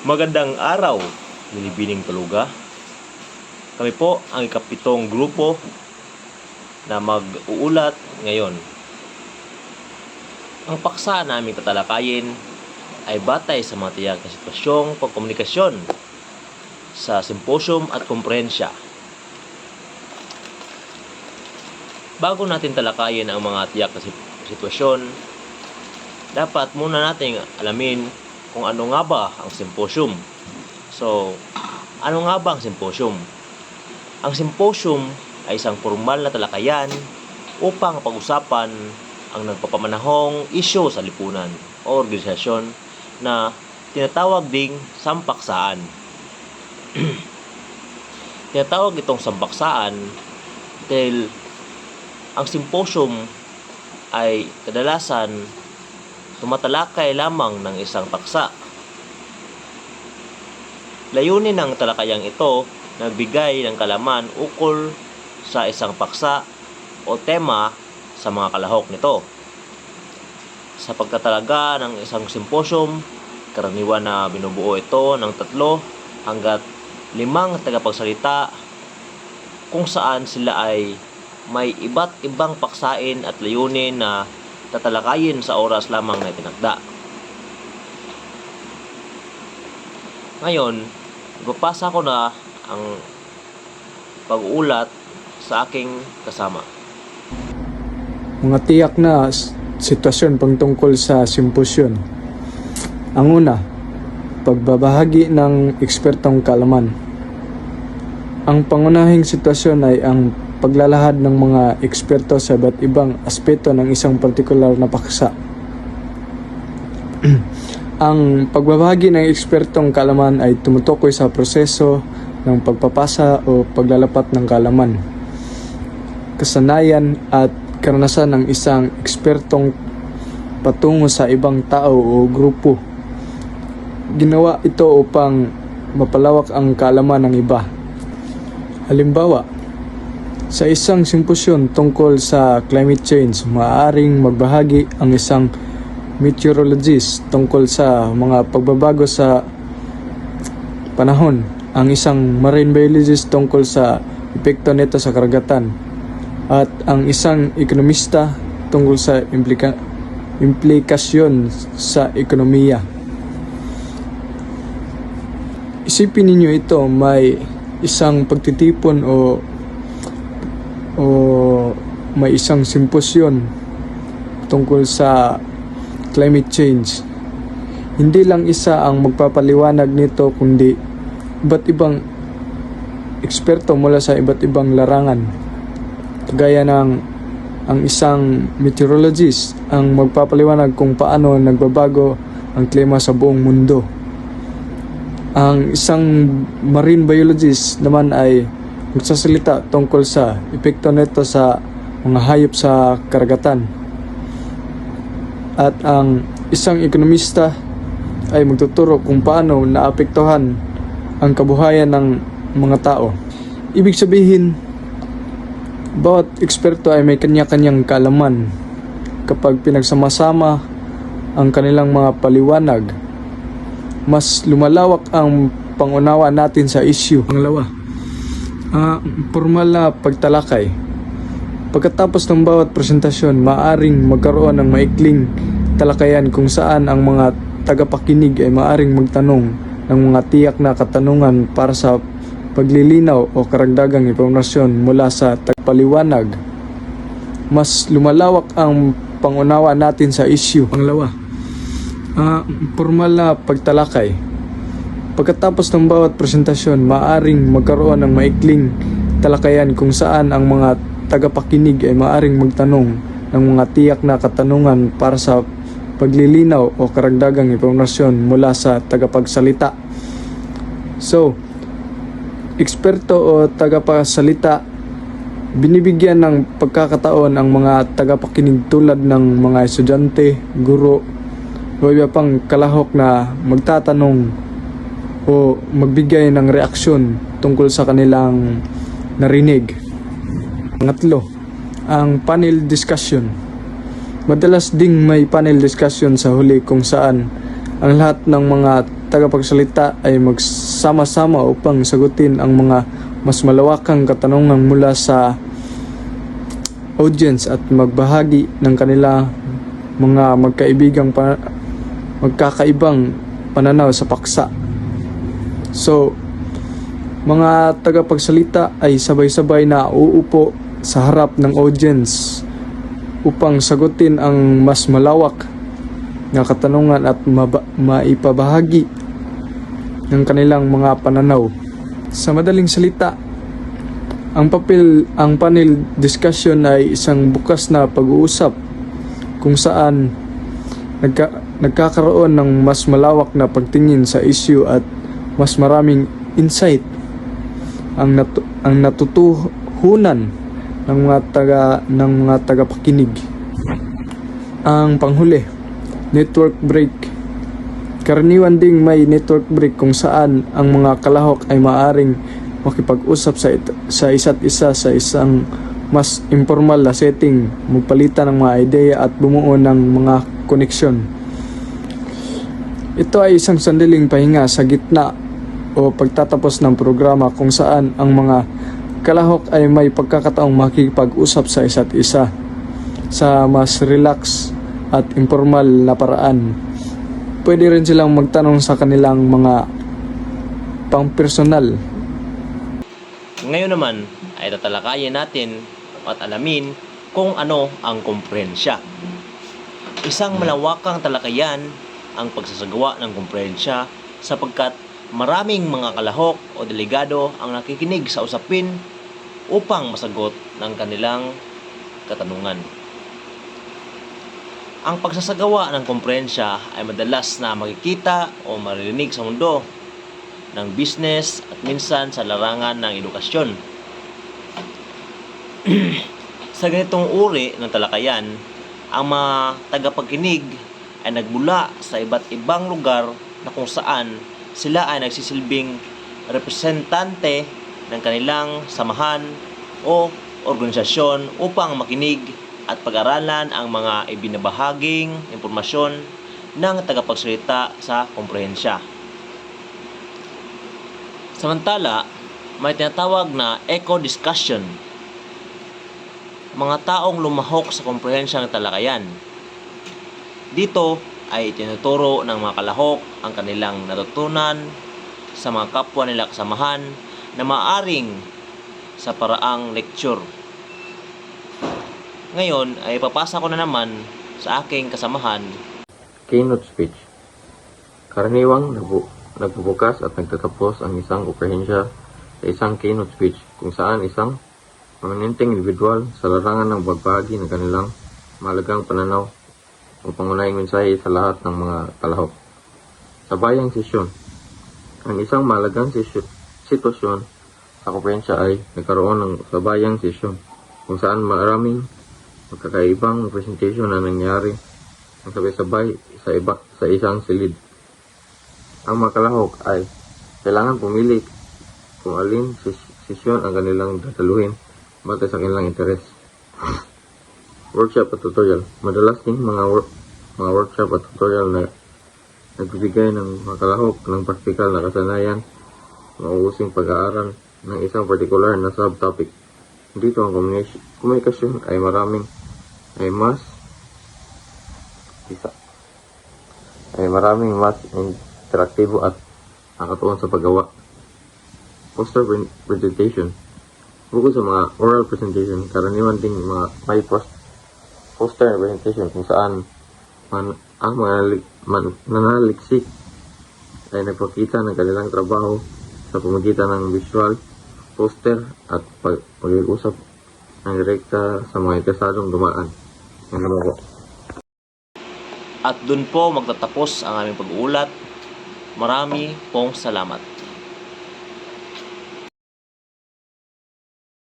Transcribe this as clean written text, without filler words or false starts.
Magandang araw, Binibining Tuluga. Kami po ang ikapitong grupo na mag-uulat ngayon. Ang paksa na aming tatalakayin ay batay sa mga tiyak na sitwasyong pagkomunikasyon sa simposium at komprehensya. Bago natin talakayin ang mga tiyak na sitwasyon, dapat muna nating alamin kung ano nga ba ang simposium. So, ano nga ba ang simposium? Ang simposium ay isang formal na talakayan upang pag-usapan ang nagpapamanahong isyu sa lipunan o organisasyon na tinatawag ding sampaksaan. Tinatawag itong sampaksaan dahil ang simposium ay kadalasan tumatalakay lamang ng isang paksa. Layunin ng talakayang ito nagbigay ng kalaman ukol sa isang paksa o tema sa mga kalahok nito. Sa pagtatalaga ng isang simposium, karaniwan na binubuo ito ng 3 hanggat 5 tagapagsalita kung saan sila ay may iba't ibang paksain at layunin na tatalakayin sa oras lamang na itinakda. Ngayon, ipapasa ko na ang pag-uulat sa aking kasama. Mga tiyak na sitwasyon pagtungkol sa simposyon. Ang una, pagbabahagi ng ekspertong kaalaman. Ang pangunahing sitwasyon ay ang paglalahad ng mga eksperto sa iba't ibang aspeto ng isang partikular na paksa. Ang pagbabahagi ng ekspertong kaalaman ay tumutukoy sa proseso ng pagpapasa o paglalapat ng kaalaman, kasanayan at karanasan ng isang ekspertong patungo sa ibang tao o grupo. Ginawa ito upang mapalawak ang kaalaman ng iba. Halimbawa, sa isang simposyon tungkol sa climate change, maaaring magbahagi ang isang meteorologist tungkol sa mga pagbabago sa panahon, ang isang marine biologist tungkol sa epekto nito sa karagatan, at ang isang ekonomista tungkol sa implikasyon sa ekonomiya. Isipin ninyo ito, may isang pagtitipon o may isang simposyon tungkol sa climate change. Hindi lang isa ang magpapaliwanag nito, kundi iba't ibang eksperto mula sa iba't ibang larangan. Kagaya ng ang isang meteorologist ang magpapaliwanag kung paano nagbabago ang klima sa buong mundo. Ang isang marine biologist naman ay magsasalita tungkol sa epekto nito sa mga hayop sa karagatan. At ang isang ekonomista ay magtuturo kung paano naapektuhan ang kabuhayan ng mga tao. Ibig sabihin, bawat eksperto ay may kanya-kanyang kaalaman. Kapag pinagsama-sama ang kanilang mga paliwanag, mas lumalawak ang pangunawa natin sa issue. Pangalawa, formal na pagtalakay. Pagkatapos ng bawat presentasyon, maaaring magkaroon ng maikling talakayan kung saan ang mga tagapakinig ay maaaring magtanong ng mga tiyak na katanungan para sa paglilinaw o karagdagang impormasyon mula sa tagapaliwanag. Mas lumalawak ang pangunawa natin sa issue. Pangalawa, formal na pagtalakay. Pagkatapos ng bawat presentasyon, maaaring magkaroon ng maikling talakayan kung saan ang mga tagapakinig ay maaaring magtanong ng mga tiyak na katanungan para sa paglilinaw o karagdagang impormasyon mula sa tagapagsalita. So, eksperto o tagapagsalita, binibigyan ng pagkakataon ang mga tagapakinig tulad ng mga estudyante, guro, o iba pang kalahok na magtatanong o magbigay ng reaksyon tungkol sa kanilang narinig. Pangatlo, ang panel discussion. Madalas ding may panel discussion sa huli kung saan ang lahat ng mga tagapagsalita ay magsama-sama upang sagutin ang mga mas malawakang katanungan mula sa audience at magbahagi ng kanila mga magkakaibang pananaw sa paksa. So, mga tagapagsalita ay sabay-sabay na uupo sa harap ng audience upang sagutin ang mas malawak na katanungan at maipabahagi ng kanilang mga pananaw. Sa madaling salita, ang panel discussion ay isang bukas na pag-uusap kung saan nagkakaroon ng mas malawak na pagtingin sa issue at mas maraming insight ang natutuhunan ng mga tagapakinig. Ang panghuli, network break. Karaniwan ding may network break kung saan ang mga kalahok ay maaring makipag-usap sa isa't isa sa isang mas informal na setting, magpalitan ng mga ideya at bumuo ng mga koneksyon. Ito ay isang sandaling pahinga sa gitna o pagtatapos ng programa kung saan ang mga kalahok ay may pagkakataong makikipag-usap sa isa't isa sa mas relax at informal na paraan. Pwede rin silang magtanong sa kanilang mga pang-personal. Ngayon naman ay tatalakayin natin at alamin kung ano ang komprehensya. Isang malawakang talakayan ang pagsasagawa ng komprehensya sapagkat maraming mga kalahok o delegado ang nakikinig sa usapin upang masagot ng kanilang katanungan. Ang pagsasagawa ng komprehensya ay madalas na makikita o maririnig sa mundo ng business at minsan sa larangan ng edukasyon. Sa ganitong uri ng talakayan, ang mga tagapagkinig ay nagmula sa iba't ibang lugar na kung saan sila ay nagsisilbing representante ng kanilang samahan o organisasyon upang makinig at pag-aralan ang mga ibinabahaging impormasyon ng tagapagsalita sa komprehensya. Samantala, may tinatawag na echo discussion. Mga taong lumahok sa komprehensyang talakayan. Dito ay tinuturo ng mga kalahok ang kanilang natutunan sa mga kapwa nila kasamahan na maaring sa paraang lecture. Ngayon ay papasa ko na naman sa aking kasamahan. Keynote speech. Karaniwang nagbubukas at nagtatapos ang isang komprehensya sa isang keynote speech kung saan isang prominenteng individual sa larangan ng pagbahagi ng kanilang mahalagang pananaw o pangunahing mensahe sa lahat ng mga kalahok. Sa bayang sesyon, ang isang mahalagang sitwasyon sa komprehensya ay nagkaroon ng sabayang sesyon kung saan maraming magkakaibang presentation na nangyari ang sabay-sabay sa isang silid. Ang mga kalahok ay kailangan pumili kung alin sesyon ang kanilang dadaluhin batay sa kanilang interes. Workshop at tutorial. Madalas din mga workshop at tutorial na nagbibigay ng mga kalahok ng praktikal na kasanayan, maubusing pag-aaral ng isang particular na subtopic. Dito ang komunikasyon ay maraming mas interaktibo at nakatuon sa paggawa. Poster presentation. Bukod sa mga oral presentation, karaniwan ding mga may poster presentation kung saan ang mga nanaliksik ay nagpakita ng kanilang trabaho sa pamamagitan ng visual, poster at pag-uusap ng direkta sa mga interesadong dumaan. At dun po magtatapos ang aming pag-uulat. Marami pong salamat.